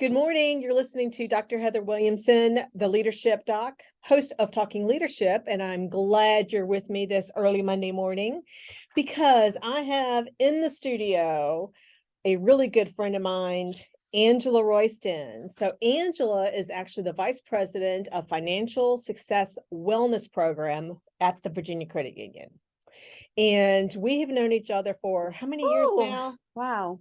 Good morning. You're listening to Dr. Heather Williamson, the Leadership Doc, host of Talking Leadership. And I'm glad you're with me this early Monday morning because I have in the studio a really good friend of mine, Angela Royston. So, Angela is actually the Vice President of Financial Success Wellness Program at the Virginia Credit Union. And we have known each other for how many years Oh, now? wow.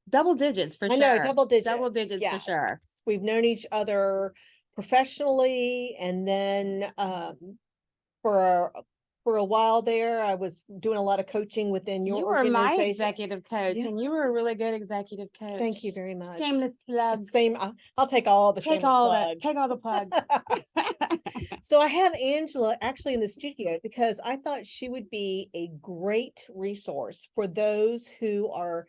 Double digits for I know, sure. double digits. Double digits Yeah. for sure. We've known each other professionally, and then for a while there, I was doing a lot of coaching within your You were my organization. executive coach, and you were a really good executive coach. Thank you very much. Shameless plug. Same. I'll take all the Take shameless all plugs. take all the plugs. So I have Angela actually in the studio because I thought she would be a great resource for those who are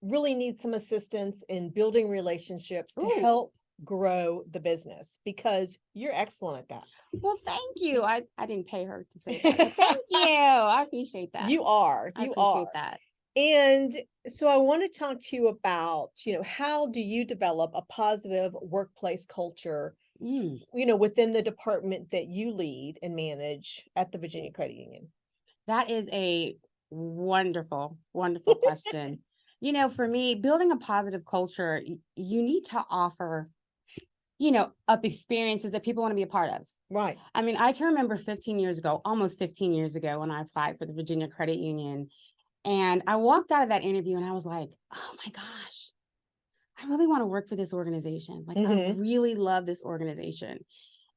really need some assistance in building relationships to Ooh. help grow the business because you're excellent at that. Well, thank you. I didn't pay her to say that. But thank you. I appreciate that. You are. I You appreciate are. that. And so I want to talk to you about, how do you develop a positive workplace culture, within the department that you lead and manage at the Virginia Credit Union? That is a wonderful, wonderful question. For me, building a positive culture, you need to offer, up experiences that people want to be a part of. Right. I mean, I can remember 15 years ago, almost 15 years ago, when I applied for the Virginia Credit Union. And I walked out of that interview and I was like, oh my gosh, I really want to work for this organization. Like, I really love this organization.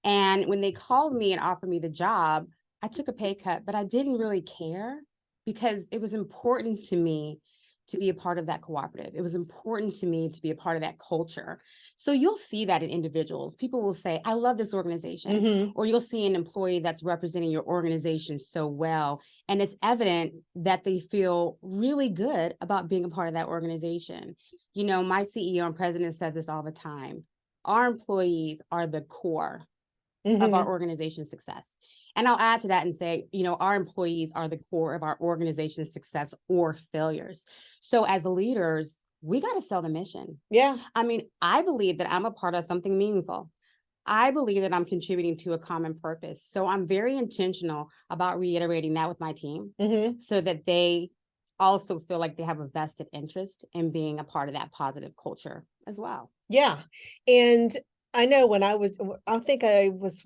And when they called me and offered me the job, I took a pay cut, but I didn't really care because it was important to me to be a part of that cooperative. It was important to me to be a part of that culture. So you'll see that in individuals. People will say, I love this organization. Or you'll see an employee that's representing your organization so well. And it's evident that they feel really good about being a part of that organization. My CEO and president says this all the time. Our employees are the core of our organization's success. And I'll add to that and say, our employees are the core of our organization's success or failures. So as leaders, we got to sell the mission. Yeah. I mean, I believe that I'm a part of something meaningful. I believe that I'm contributing to a common purpose. So I'm very intentional about reiterating that with my team so that they also feel like they have a vested interest in being a part of that positive culture as well. Yeah. And I know I think I was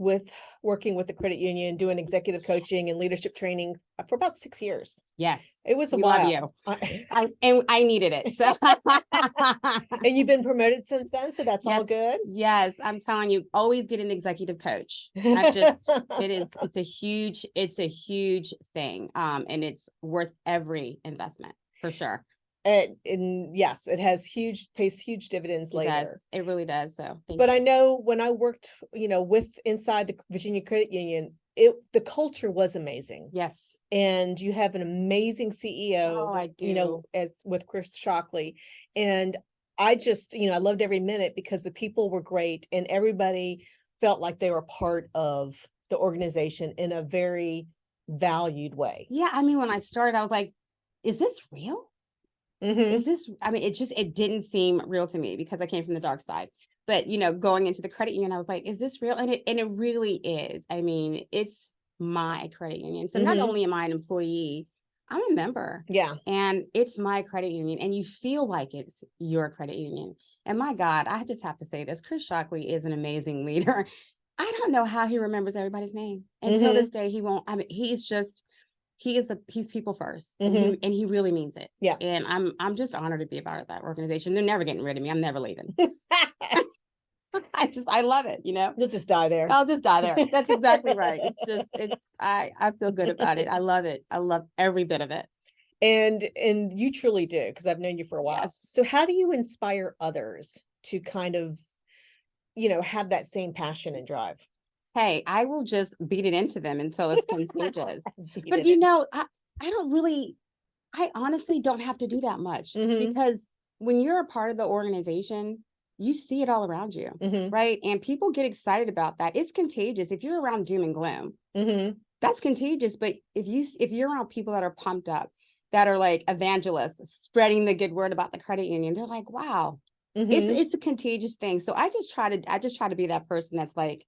working with the credit union, doing executive coaching and leadership training for about 6 years. Yes. It was a We while. love you. And I needed it. So. And you've been promoted since then, so that's all good. Yes, I'm telling you, always get an executive coach. It's a huge thing. And it's worth every investment for sure. And yes, it pays huge dividends later. It really does. So but I know when I worked, with inside the Virginia Credit Union, the culture was amazing. Yes. And you have an amazing CEO. Oh, I do. As with Chris Shockley. And I just, I loved every minute because the people were great and everybody felt like they were part of the organization in a very valued way. Yeah. I mean, when I started, I was like, is this real? Is this, I mean, it didn't seem real to me because I came from the dark side. But, going into the credit union, I was like, is this real? And it really is. I mean, it's my credit union. So not only am I an employee, I'm a member. Yeah. And it's my credit union. And you feel like it's your credit union. And my God, I just have to say this. Chris Shockley is an amazing leader. I don't know how he remembers everybody's name. And until this day, he won't. I mean, he's people first, and he really means it. Yeah. And I'm just honored to be a part of that organization. They're never getting rid of me. I'm never leaving. I love it. You'll just die there. I'll just die there. That's exactly right. I feel good about it. I love it. I love every bit of it. And you truly do, because I've known you for a while. Yes. So how do you inspire others to kind of, have that same passion and drive? Hey, I will just beat it into them until it's contagious. But I honestly don't have to do that much because when you're a part of the organization, you see it all around you, right? And people get excited about that. It's contagious. If you're around doom and gloom, that's contagious. But if you're around people that are pumped up, that are like evangelists, spreading the good word about the credit union, they're like, wow, Mhm. It's a contagious thing. So I just try to be that person that's like,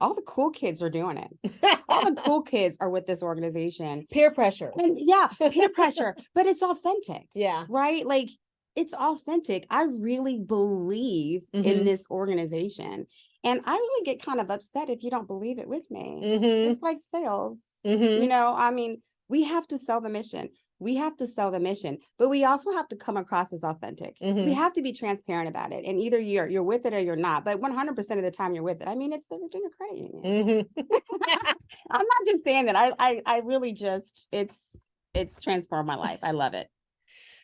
all the cool kids are doing it. All the cool kids are with this organization. Peer pressure. And yeah, peer pressure, but it's authentic, Yeah. right? Like it's authentic. I really believe in Mhm. this organization. And I really get kind of upset if you don't believe it with me. Mhm. It's like sales. You Mhm. know, I mean, we have to sell the mission. We have to sell the mission, but we also have to come across as authentic. We Mhm. have to be transparent about it. And either you're with it or you're not. But 100% of the time you're with it. I mean, it's the Virginia Credit Union. Mhm. I'm not just saying that. I really just it's transformed my life. I love it.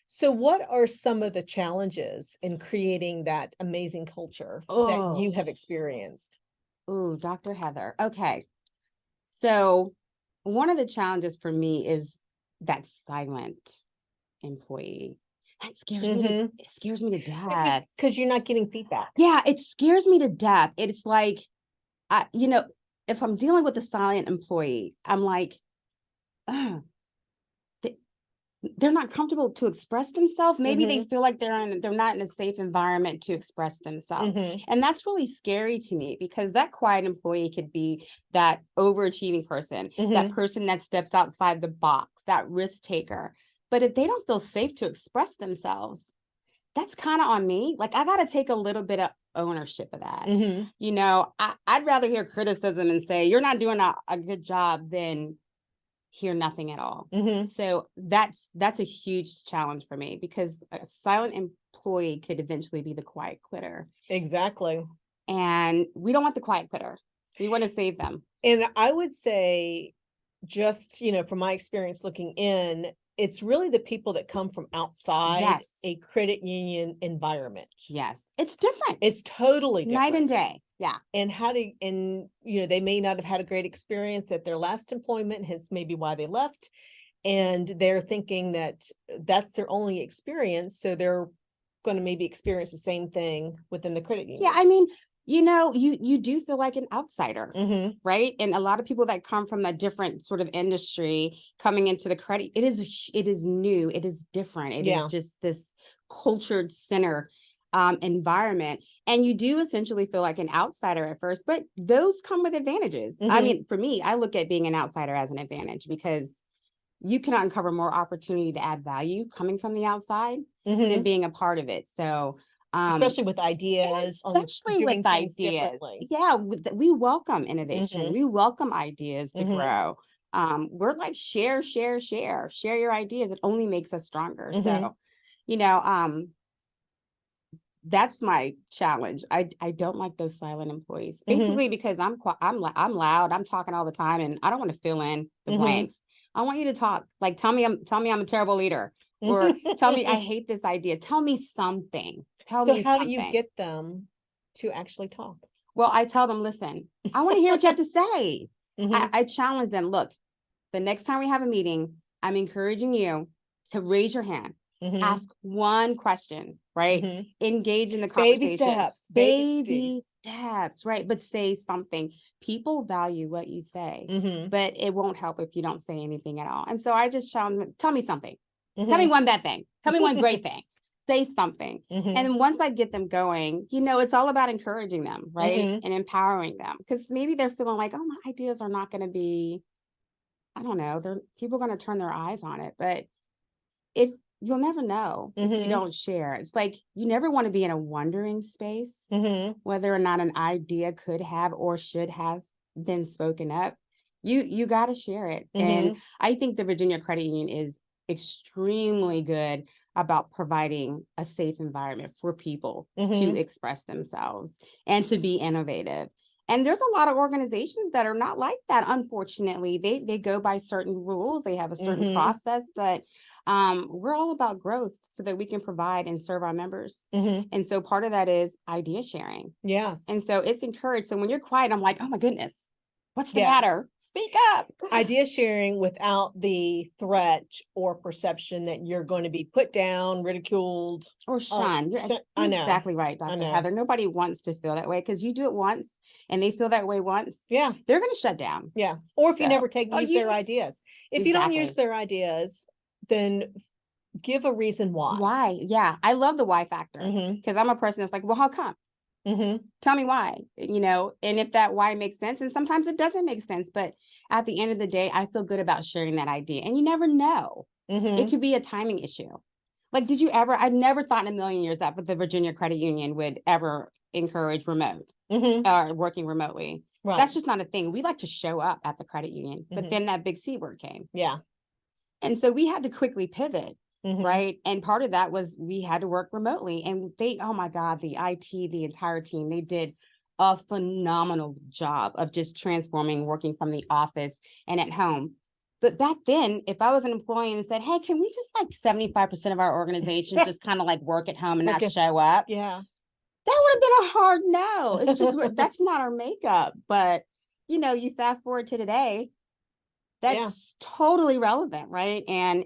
So what are some of the challenges in creating that amazing culture that you Oh, have experienced? ooh, Dr. Heather. Okay. So one of the challenges for me is that silent employee. That scares me to Mhm. it scares me to death. Because you're not getting feedback. Yeah, it scares me to death. It's like you know, if I'm dealing with a silent employee, I'm like, "Ugh, they're not comfortable to express themselves. Maybe they Mhm. feel like they're not in a safe environment to express themselves. Mhm. And that's really scary to me because that quiet employee could be that overachieving person, that Mhm. person that steps outside the box, that risk taker. But if they don't feel safe to express themselves, that's kind of on me. Like I got to take a little bit of ownership of that. Mhm. You know, I'd rather hear criticism and say, you're not doing a good job than hear nothing at all. Mhm. So that's a huge challenge for me because a silent employee could eventually be the quiet quitter. Exactly. And we don't want the quiet quitter. We want to save them. And I would say, just, from my experience looking in, it's really the people that come from outside Yes. a credit union environment. Yes. It's different. It's totally Night and different. day. Yeah. And they may not have had a great experience at their last employment, hence maybe why they left. And they're thinking that that's their only experience. So they're going to maybe experience the same thing within the credit Yeah. union. I mean, you do feel like an outsider. Mm-hmm. Right. And a lot of people that come from a different sort of industry coming into the credit, it is new, it is different. It is Yeah. just this cultured center environment. And you do essentially feel like an outsider at first, but those come with advantages. I Mm-hmm. mean, for me, I look at being an outsider as an advantage because you can uncover more opportunity to add value coming from the outside than Mm-hmm. being a part of it. So Especially with ideas on especially with doing things ideas. differently. Yeah, we welcome Mm-hmm. innovation. We welcome ideas to Mm-hmm. grow. We're like share your ideas. It only makes us stronger. Mm-hmm. So, you know, that's my challenge. I don't like those silent employees, Mm-hmm. basically because I'm loud. I'm talking all the time, and I don't want to fill in the Mm-hmm. blanks. I want you to talk. Like tell me I'm a terrible leader, or tell me I hate this idea. Tell me something. Tell So me how do you something. get them to actually talk? Well, I tell them, listen, I want to hear what you have to say. Mm-hmm. I challenge them. Look, the next time we have a meeting, I'm encouraging you to raise your hand, Mm-hmm. ask one question, right? Mm-hmm. Engage in the Baby conversation. steps, baby steps. Baby steps, right? But say something. People value what you say, Mm-hmm. but it won't help if you don't say anything at all. And so I just challenge them, tell me something. Tell me Mm-hmm. one bad thing. Tell me one great thing. Say something. Mm-hmm. And then once I get them going, it's all about encouraging them, right? Mm-hmm. And empowering them. Because maybe they're feeling like, oh, my ideas are not going to be, I don't know, people are going to turn their eyes on it. But if you'll never know if you Mm-hmm. don't share. It's like you never want to be in a wondering space, Mm-hmm. whether or not an idea could have or should have been spoken up. You got to share it. And Mm-hmm. I think the Virginia Credit Union is extremely good about providing a safe environment for people to Mm-hmm. express themselves and to be innovative. And there's a lot of organizations that are not like that. Unfortunately, they go by certain rules. They have a certain Mm-hmm. process, but we're all about growth so that we can provide and serve our members. Mm-hmm. And so part of that is idea sharing. Yes. And so it's encouraged. So when you're quiet, I'm like, oh my goodness, what's the Yeah. matter? Speak up. Idea sharing without the threat or perception that you're going to be put down, ridiculed. Or shun. I You're know. exactly right, I Dr. know. Heather. Nobody wants to feel that way because you do it once and they feel that way once. Yeah. They're going to shut down. Yeah. Or if you So, never use their ideas. If you don't use exactly. their ideas, then Give a reason why. Why? Yeah, I love the why factor Mm-hmm. because I'm a person that's like, well, how come? Mm-hmm. Tell me why, and if that why makes sense, and sometimes it doesn't make sense, but at the end of the day, I feel good about sharing that idea. And you never know. It Mm-hmm. could be a timing issue. Like, I never thought in a million years that the Virginia Credit Union would ever encourage remote Mm-hmm. or working remotely. Right. That's just not a thing. We like to show up at the credit union, but Mhm. then that big C word came. Yeah. And so we had to quickly pivot. Mhm. Right. And part of that was we had to work remotely. And oh my God, the IT, the entire team, they did a phenomenal job of just transforming working from the office and at home. But back then, if I was an employee and said, hey, can we just like 75% of our organization just kind of like work at home and not Okay. show up? Yeah. That would have been a hard no. It's just, that's not our makeup. But, you fast forward to today, that's totally relevant. Right. And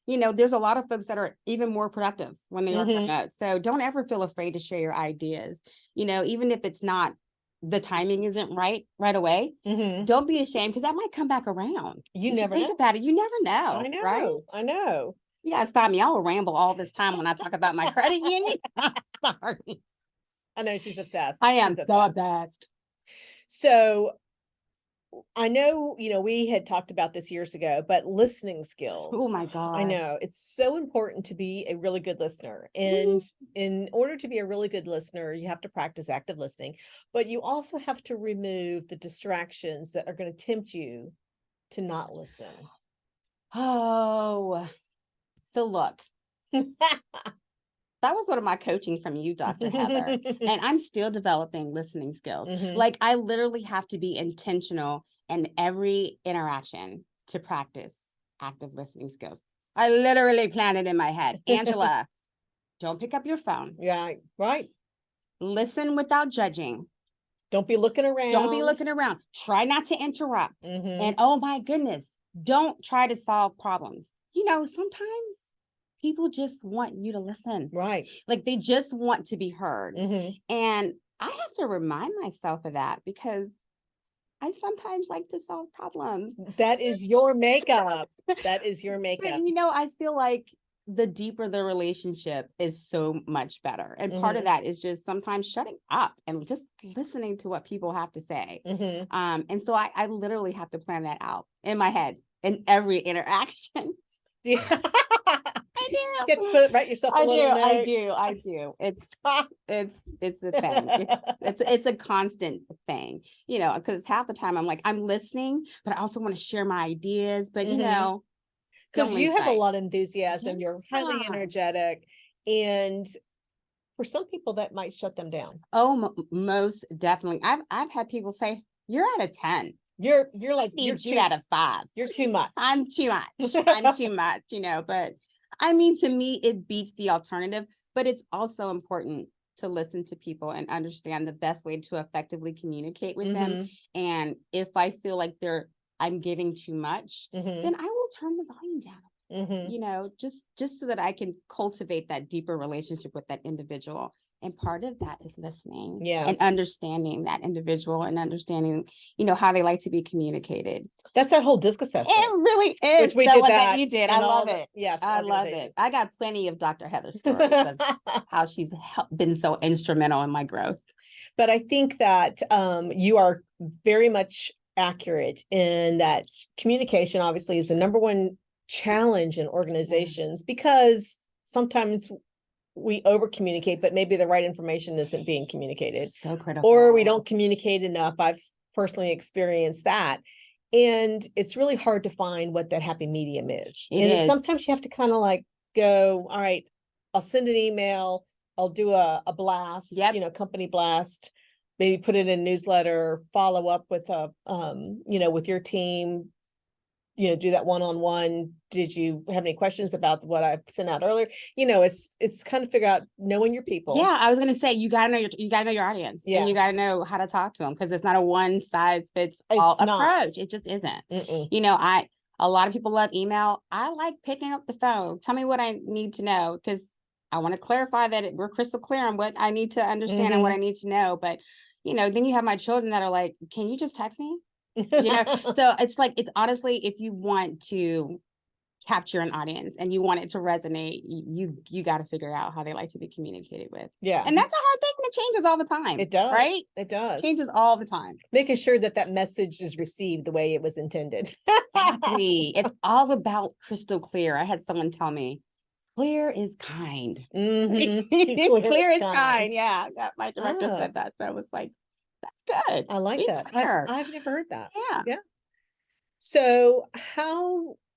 there's a lot of folks that are even more productive when they work Mhm. remote. So don't ever feel afraid to share your ideas. Even if it's not, the timing isn't right away. Mhm. Don't be ashamed because that might come back around. You If never think know. about it, you never know. I Right? know. I know. You gotta stop me. I will ramble all this time when I talk about my credit union. Sorry. I know she's obsessed. I am She's so obsessed. obsessed. So I know, we had talked about this years ago, but listening skills. Oh my God. I know it's so important to be a really good listener. And in order to be a really good listener, you have to practice active listening, but you also have to remove the distractions that are going to tempt you to not listen. Oh, so look, that was one of my coaching from you, Dr. Heather. And I'm still developing listening skills. Mhm. Like I literally have to be intentional in every interaction to practice active listening skills. I literally planned it in my head. Angela, don't pick up your phone. Yeah, right. Listen without judging. Don't be looking around. Don't be looking around. Try not to interrupt. Mhm. And oh my goodness, don't try to solve problems. Sometimes people just want you to listen. Right. Like they just want to be heard. Mhm. And I have to remind myself of that because I sometimes like to solve problems. That is your makeup. That is your But makeup. I feel like the deeper the relationship is so much better. And part of Mhm. that is just sometimes shutting up and just listening to what people have to say. Mhm. And so I literally have to plan that out in my head in every interaction. Yeah. I do. You have to write yourself a I little note. I do. It's a thing. It's a constant thing, because half the time I'm like, I'm listening, but I also want to share my ideas. But Mhm. Because don't you lose have a sight. lot of enthusiasm. You're highly Yeah. energetic. And for some people, that might shut them down. Oh, most definitely. I've had people say, you're at a 10. You're like, You're you out of 5. you're too much. I'm too much. I'm too much, but I mean, to me, it beats the alternative, but it's also important to listen to people and understand the best way to effectively communicate with them. Mhm. And if I feel like I'm giving too much, Mhm. then I will turn the volume down. Mhm. Just so that I can cultivate that deeper relationship with that individual. And part of that is listening and Yes. understanding that individual and understanding, how they like to be communicated. That's that whole DISC It assessment. really is. Which we that did one that that you did. in I all love the- it. yes, I love organization. it. I got plenty of Dr. Heather stories of how she's been so instrumental in my growth. But I think that you are very much accurate in that communication obviously is the number one challenge in organizations because sometimes we over communicate, but maybe the right information isn't being communicated. So critical. Or we don't communicate enough. I've personally experienced that. And it's really hard to find what that happy medium is. It and is. Sometimes you have to kind of like go, all right, I'll send an email, I'll do a blast, Yep. Company blast, maybe put it in newsletter, follow up with with your team, do that one-on-one. Did you have any questions about what I sent out earlier? It's kind of figure out knowing your people. Yeah, I was gonna say you gotta know your audience. Yeah. And you gotta know how to talk to them because it's not a one size fits all It's not. approach. It just isn't. Mm-mm. A lot of people love email. I like picking up the phone. Tell me what I need to know because I want to clarify that we're crystal clear on what I need to understand and what I need to know. But then you have my children that are like, can you just text me? So it's like, it's honestly, if you want to capture an audience and you want it to resonate, you got to figure out how they like to be communicated with. Yeah. And that's a hard thing, and it changes all the time. It does. Right? It does. Changes all the time. Making sure that that message is received the way it was intended. Exactly. It's all about crystal clear. I had someone tell me, clear is kind. Mhm. Clear is kind. Yeah. My director Oh. said that. So I was like, that's good. I like Be that. clear. I've never heard that. Yeah. So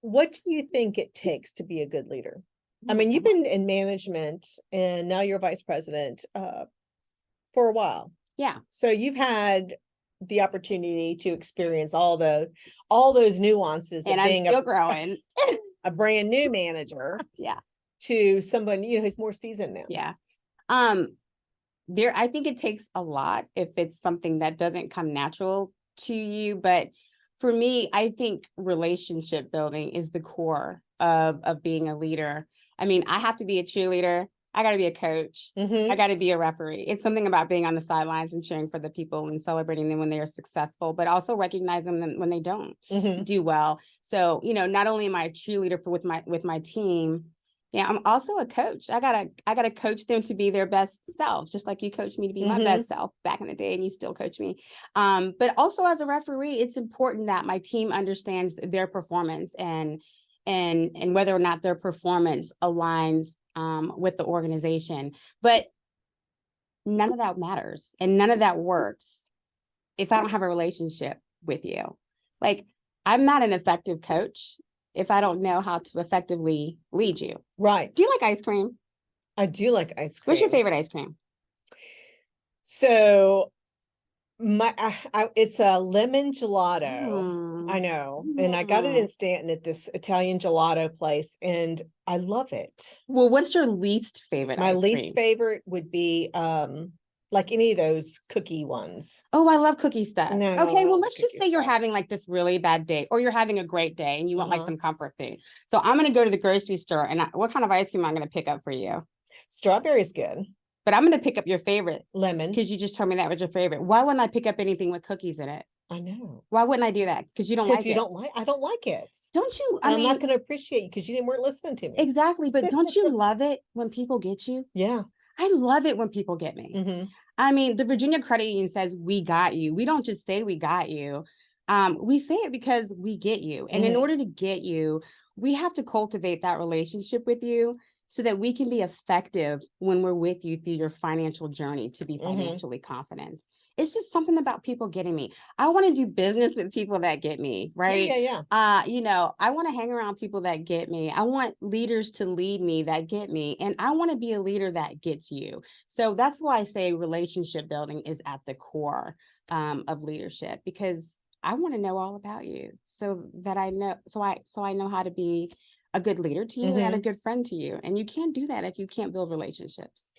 what do you think it takes to be a good leader? I mean, you've been in management and now you're vice president for a while. Yeah. So you've had the opportunity to experience all those nuances And of I'm being still growing. a brand new manager Yeah. to someone, who's more seasoned now. Yeah. I think it takes a lot if it's something that doesn't come natural to you. But for me, I think relationship building is the core of being a leader. I mean, I have to be a cheerleader. I got to be a coach. Mhm. I got to be a referee. It's something about being on the sidelines and cheering for the people and celebrating them when they are successful, but also recognizing them when they don't Mhm. do well. So, not only am I a cheerleader with my team, yeah, I'm also a coach. I gotta coach them to be their best selves, just like you coached me to be my Mhm. best self back in the day, and you still coach me. But also as a referee, it's important that my team understands their performance and whether or not their performance aligns with the organization. But none of that matters and none of that works if I don't have a relationship with you. Like, I'm not an effective coach if I don't know how to effectively lead you. Right. Do you like ice cream? I do like ice cream. What's your favorite ice cream? So it's a lemon gelato. I know. And I got it in Stanton at this Italian gelato place and I love it. Well, what's your least favorite My ice least cream? favorite would be like any of those cookie ones. Oh, I love cookie stuff. No, I Okay, don't well, like let's just cookie say you're stuff. having like this really bad day, or you're having a great day and you want like Uh-huh. some comfort food. So I'm gonna go to the grocery store and what kind of ice cream I'm gonna pick up for you? Strawberry is good. But I'm gonna pick up your favorite Lemon. because you just told me that was your favorite. Why wouldn't I pick up anything with cookies in it? I know. Why wouldn't I do that? Because you don't Because like you it. don't I don't like it. Don't you? And I I'm mean, not going to appreciate you because you weren't listening to me. exactly. But don't you love it when people get you? Yeah. I love it when people get me. Mhm. I mean, the Virginia Credit Union says we got you. We don't just say we got you. We say it because we get you. And in Mhm. order to get you, we have to cultivate that relationship with you so that we can be effective when we're with you through your financial journey to be Mhm. financially confident. It's just something about people getting me. I want to do business with people that get me, right? Yeah. I want to hang around people that get me. I want leaders to lead me that get me. And I want to be a leader that gets you. So that's why I say relationship building is at the core of leadership, because I want to know all about you so that I know how to be a good leader to you and a Mhm. good friend to you. And you can't do that if you can't build relationships.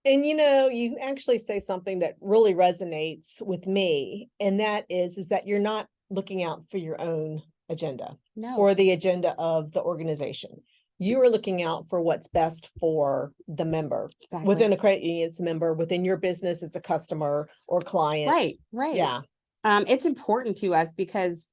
And you actually say something that really resonates with me, and that is that you're not looking out for your own agenda No. or the agenda of the organization. You are looking out for what's best for the member. Exactly. Within a credit union, it's a member. Within your business, it's a customer or client. Right. Yeah. It's important to us because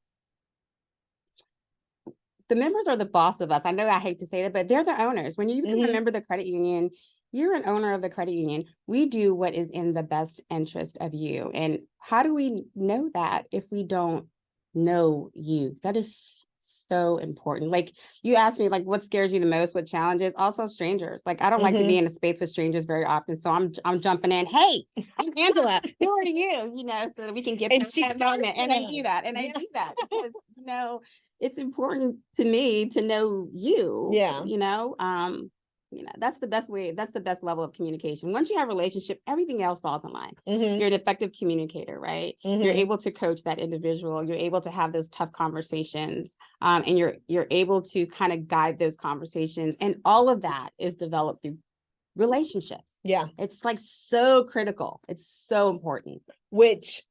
the members are the boss of us. I know I hate to say that, but they're the owners. When you become a Mhm. member of the credit union, you're an owner of the credit union. We do what is in the best interest of you. And how do we know that if we don't know you? That is so important. Like, you asked me, like, what scares you the most, what challenges? Also strangers. Like, I don't like to be Mhm. in a space with strangers very often. So I'm jumping in. Hey, I'm Angela. Who are you? So that we can get And past she that does moment. And I that. do that. And I Yeah. do that because it's important to me to know you. Yeah. That's the best way. That's the best level of communication. Once you have a relationship, everything else falls in line. Mhm. You're an effective communicator, right? You're Mhm. able to coach that individual. You're able to have those tough conversations, and you're able to kind of guide those conversations. And all of that is developed through relationships. Yeah. It's like so critical. It's so important. Which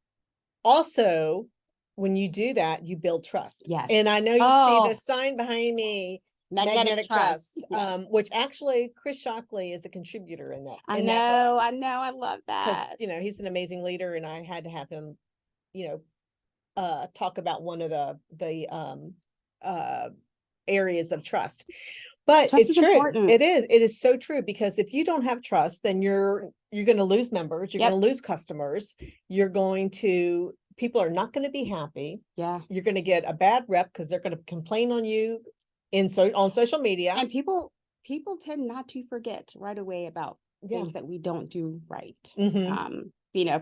also, when you do that, you build trust. Yes. And I know you see the sign behind me, Magnetic Trust, Yeah. which actually Chris Shockley is a contributor in that. I in that book. know. I love Because that. he's an amazing leader, and I had to have him, talk about one of the areas of trust. But Trust it's is true. important. It is so true, because if you don't have trust, then you're going to lose members, you're Yep. going to lose customers, people are not going to be happy. Yeah. You're going to get a bad rep because they're going to complain on you on social media. And people tend not to forget right away about Yeah. things that we don't do right. Mhm.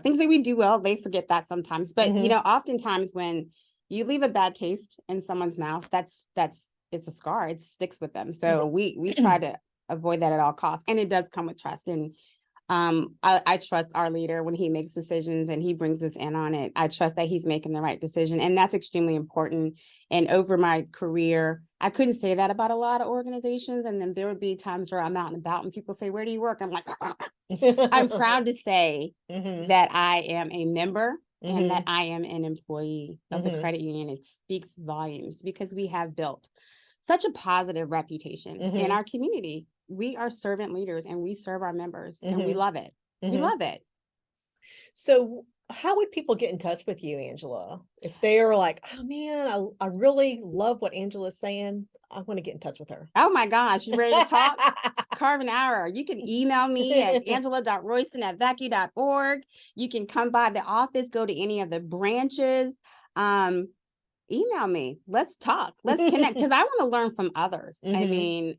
Things that we do well, they forget that sometimes. But Mhm. oftentimes when you leave a bad taste in someone's mouth, it's a scar. It sticks with them. So we try to avoid that at all costs. And it does come with trust. And I trust our leader when he makes decisions and he brings us in on it. I trust that he's making the right decision. And that's extremely important. And over my career, I couldn't say that about a lot of organizations. And then there would be times where I'm out and about and people say, "Where do you work?" I'm like, I'm proud to say Mhm. that I am a member and that Mhm. I am an employee of the Mhm. credit union. It speaks volumes because we have built such a positive reputation in Mhm. our community. We are servant leaders and we serve our members and we Mhm. love it. We Mhm. love it. So how would people get in touch with you, Angela? If they're like, "Oh man, I really love what Angela's saying. I want to get in touch with her." Oh my gosh, you ready to talk? Carve an hour. You can email me at angela.royston@vacu.org. You can come by the office, go to any of the branches. Email me. Let's talk. Let's connect because I want to learn from others. I Mhm. mean,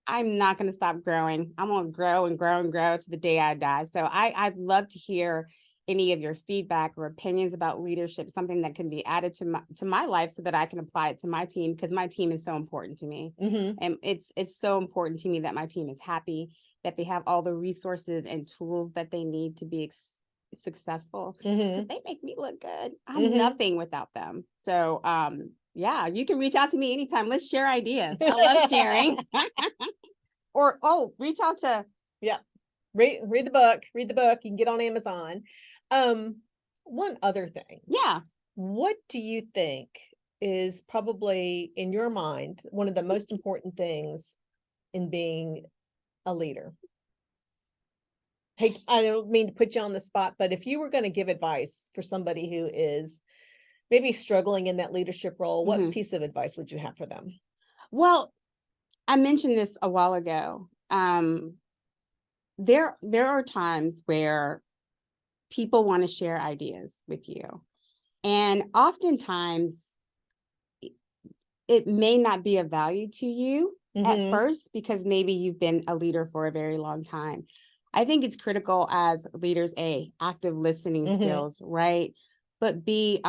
I'm not going to stop growing. I'm going to grow and grow and grow to the day I die. So I'd love to hear any of your feedback or opinions about leadership, something that can be added to my life so that I can apply it to my team, because my team is so important to me. Mhm. And it's so important to me that my team is happy, that they have all the resources and tools that they need to be successful, because Mhm. they make me look good. I'm Mhm. nothing without them. So yeah, you can reach out to me anytime. Let's share ideas. I love sharing. Or reach out to Yeah. Read the book. Read the book. You can get on Amazon. One other thing. yeah. What do you think is probably in your mind one of the most important things in being a leader? Hey, I don't mean to put you on the spot, but if you were going to give advice for somebody who is maybe struggling in that leadership role, what Mhm. piece of advice would you have for them? Well, I mentioned this a while ago. There are times where people want to share ideas with you, and oftentimes it may not be of value to you at Mhm. first because maybe you've been a leader for a very long time. I think it's critical as leaders, active listening Mhm. skills, right? But B,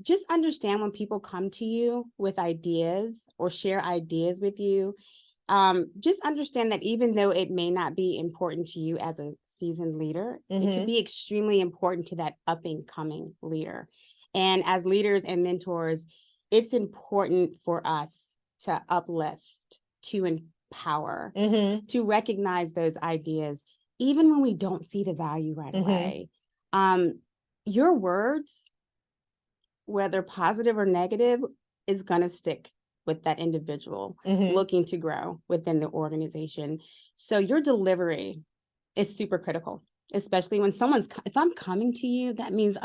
just understand when people come to you with ideas or share ideas with you. Just understand that even though it may not be important to you as a seasoned leader, it could Mhm. be extremely important to that up and coming leader. And as leaders and mentors, it's important for us to uplift, to empower, Mhm. to recognize those ideas, even when we don't see the value right Mhm. away. Your words, whether positive or negative, is going to stick with that individual Mhm. looking to grow within the organization. So your delivery is super critical, especially when if I'm coming to you, that means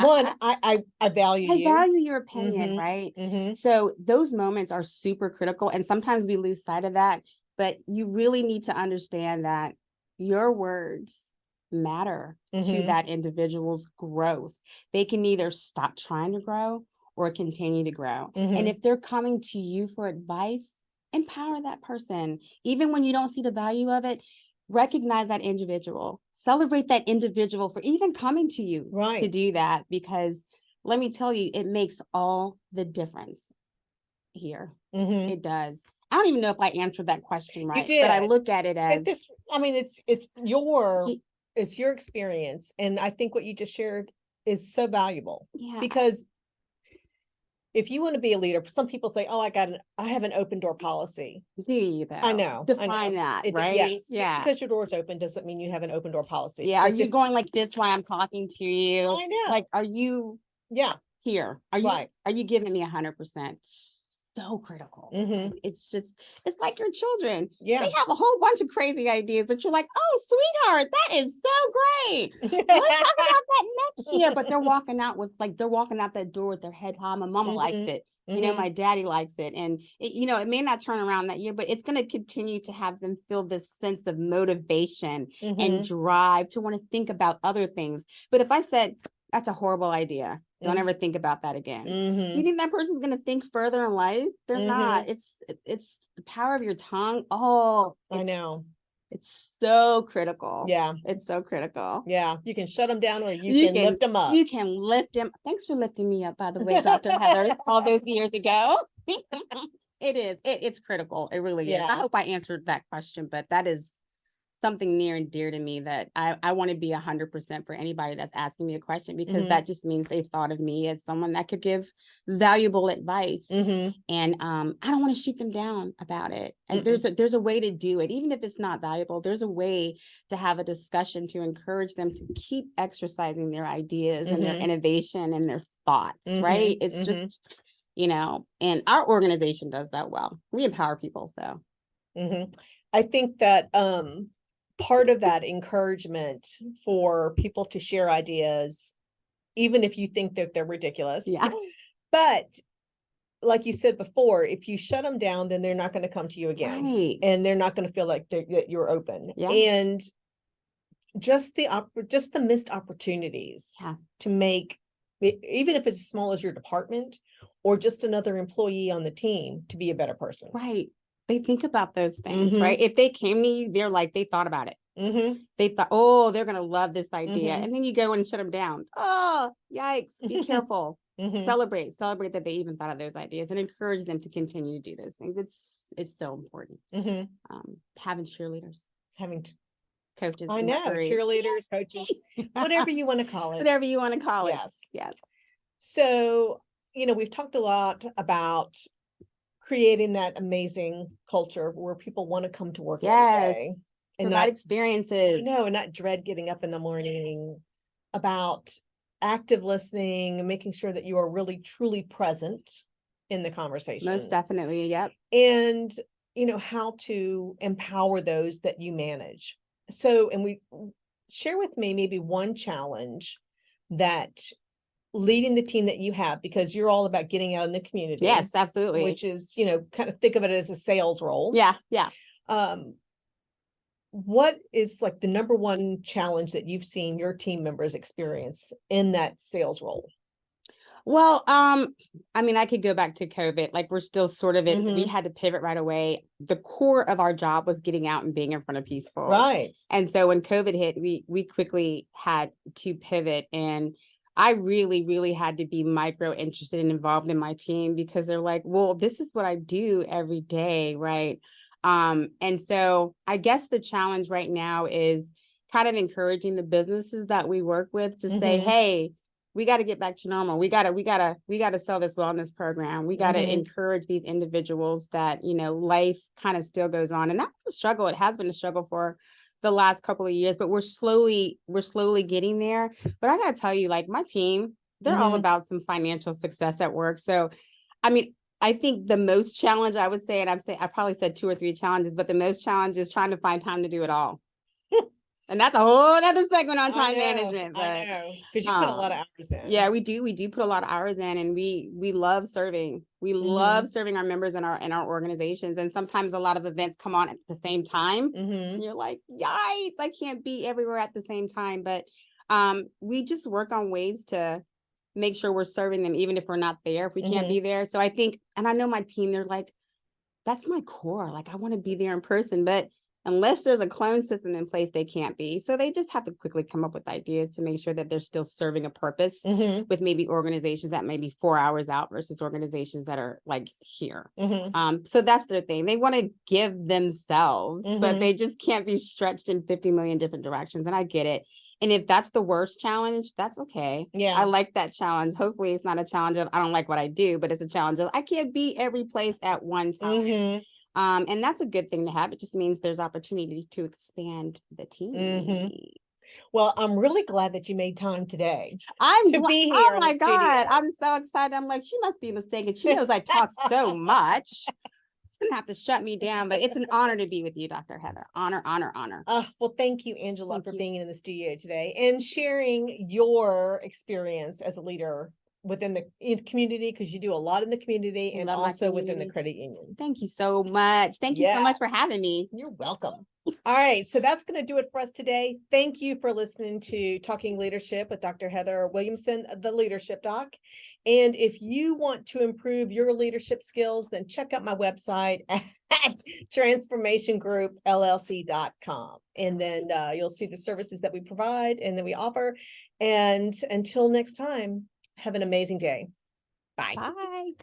One, I value I you. value your opinion, Mhm. right? Mhm. So those moments are super critical. And sometimes we lose sight of that, but you really need to understand that your words matter to Mhm. that individual's growth. They can either stop trying to grow or continue to grow. And Mhm. if they're coming to you for advice, empower that person. Even when you don't see the value of it, recognize that individual, celebrate that individual for even coming to you to Right. do that, because let me tell you, it makes all the difference here. Mhm. It does. I don't even know if I answered that question You right, but I did. look at it as I mean, he, it's your experience, and I think what you just shared is so valuable, yeah, because if you want to be a leader, some people say, "Oh, I have an open door policy." do you I though? know, I Define know. that, Yes, right? just Yeah. because your door's open doesn't mean you have an open door policy. Yeah. Are Because you if going like this while I'm talking to you? I know, Like, are you yeah, here? right. Are you giving me 100%? So critical. Mhm. It's like your children. They Yeah. have a whole bunch of crazy ideas, but you're like, oh, sweetheart, that is so great. Let's talk about that next year. But they're walking out that door with their head high. My mama likes Mhm. it. You know, Mhm. my daddy likes it. And it may not turn around that year, but it's going to continue to have them feel this sense of motivation and Mhm. drive to want to think about other things. But if I said, that's a horrible idea, don't Mhm. ever think about that again. You Mhm. think that person's going to think further in life? They're not. Mhm. It's the power of your tongue. Oh, I know. it's so critical. Yeah. It's so critical. Yeah. You can shut them down or you You can lift them up. you can lift him. Thanks for lifting me up, by the way, Dr. Heather, all those years ago. It is. It's critical. It really is. I Yeah. hope I answered that question, but that is something near and dear to me that I want to be 100% for anybody that's asking me a question, because Mhm. that just means they thought of me as someone that could give valuable advice. Mhm. And I don't want to shoot them down about it. And Mm-mm. there's a way to do it, even if it's not valuable. There's a way to have a discussion to encourage them to keep exercising their ideas and their Mhm. innovation and their thoughts, right? Mhm. It's Mhm. just, and our organization does that well. We empower people. So Mhm. I think that part of that encouragement for people to share ideas, even if you think that they're ridiculous, yeah. but like you said before, if you shut them down, then they're not going to come to you again, Right. and they're not going to feel like that you're open. Yeah. And just the missed opportunities Yeah. to make, even if it's as small as your department or just another employee on the team, to be a better person. Right. They think about those things, Mhm. right? If they came to you, they're like, they thought about it. Mhm. They thought, oh, they're going to love this idea. Mhm. And then you go and shut them down. Oh, yikes. Be careful. Mhm. Celebrate that they even thought of those ideas and encourage them to continue to do those things. It's so important. Mhm. Having cheerleaders, Having to, coaches, I and know, referees. cheerleaders, coaches, whatever you want to call it. Whatever you want to call it. Yes. Yes. So, we've talked a lot about creating that amazing culture where people want to come to work every Yes. day and Provide not, experiences. and not dread getting up in the morning, about active listening and making sure that you are really truly present in the conversation. Most definitely. Yep. And how to empower those that you manage. So, and we share with me maybe one challenge that leading the team that you have, because you're all about getting out in the community. Yes, absolutely. Which is, kind of think of it as a sales role. Yeah. Yeah. What is like the number one challenge that you've seen your team members experience in that sales role? Well, I mean, I could go back to COVID. Like, we're still sort of we Mhm. had to pivot right away. The core of our job was getting out and being in front of people. Right. And so when COVID hit, we quickly had to pivot. And I really, really had to be micro interested and involved in my team, because they're like, well, this is what I do every day, right? And so I guess the challenge right now is kind of encouraging the businesses that we work with to say, Mhm. hey, we got to get back to normal. We got to sell this wellness program. We got to Mhm. encourage these individuals that, life kind of still goes on. And that's a struggle. It has been a struggle for the last couple of years, but we're slowly getting there. But I got to tell you, like, my team, they're all Mhm. about some financial success at work. So, I mean, I think the most challenge, I would say, and I probably said 2 or 3 challenges, but the most challenge is trying to find time to do it all. And that's a whole other segment on time management. I But know, because you put a lot of hours in. yeah, we do. We do put a lot of hours in, and we love serving. We love serving our members in our organizations. And sometimes a lot of events come on at the same time. Mhm. And you're like, yikes, I can't be everywhere at the same time. But we just work on ways to make sure we're serving them, even if we're not there, if we can't be there. So I think, and I know my team, they're like, that's my core. Like, I want to be there in person, but unless there's a clone system in place, they can't be. So they just have to quickly come up with ideas to make sure that they're still serving a purpose Mhm. with maybe organizations that may be 4 hours out versus organizations that are like here. Mhm. So that's their thing. They want to give themselves, but Mhm. they just can't be stretched in 50 million different directions. And I get it. And if that's the worst challenge, that's okay. I Yeah. like that challenge. Hopefully it's not a challenge of I don't like what I do, but it's a challenge of I can't be every place at one time. Mhm. And that's a good thing to have. It just means there's opportunity to expand the team. Mhm. Well, I'm really glad that you made time today I'm to be oh here in my the God, studio. I'm so excited. I'm like, she must be mistaken. She knows I talk so much. It's gonna have to shut me down, but it's an honor to be with you, Dr. Heather. Honor, honor, honor. Well, thank you, Angela, Thank for you. being in the studio today and sharing your experience as a leader within the community, because you do a lot in the community and Love my also within the community. credit union. Thank you so much. Thank you so much for having me. You're welcome. All right, so that's going to do it for us today. Thank you for listening to Talking Leadership with Dr. Heather Williamson, the Leadership Doc. And if you want to improve your leadership skills, then check out my website at transformationgroupllc.com. And then you'll see the services that we provide and that we offer. And until next time, have an amazing day. Bye. Bye.